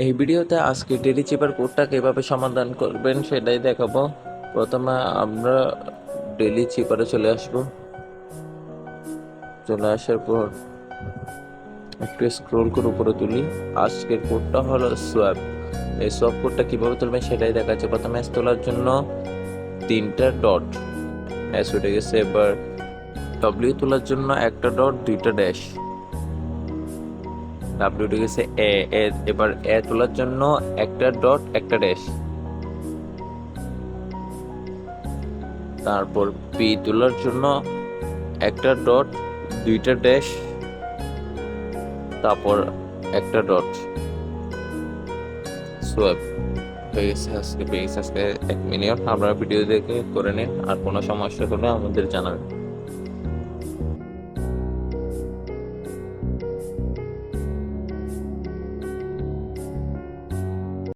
এই ভিডিওতে আজকে ডেলি চিপার কোডটা কিভাবে সমাধান করবেন সেটাই দেখাবো। প্রথমে আমরা ডেলি চিপারে চলে আসব। চলে আসার পর একটু স্ক্রোল করে উপরে তুলি। আজকের কোডটা হলো সোয়াপ। এই সোয়াপ কোডটা কিভাবে তুলবেন সেটাই দেখাচ্ছে। প্রথমে এস তোলার জন্য 3টা ডট, এস উঠে গেছে। এবার ডব্লিউ তোলার জন্য একটা ডট 2টা ড্যাশ, ডাব্লিউ উঠে গেছে। এবার এ তোলার জন্য একটা ডট একটা ড্যাশ, তারপর পি তোলার জন্য একটা ডট 2টা ড্যাশ, তারপর একটা ডট। সোয়াপ হয়ে গেছে। আজকে পেয়ে গেছে। আজকে 1 মিলিয়ন। আপনারা ভিডিও দেখে করে নিন, আর কোনো সমস্যা হলে আমাদের জানাবেন।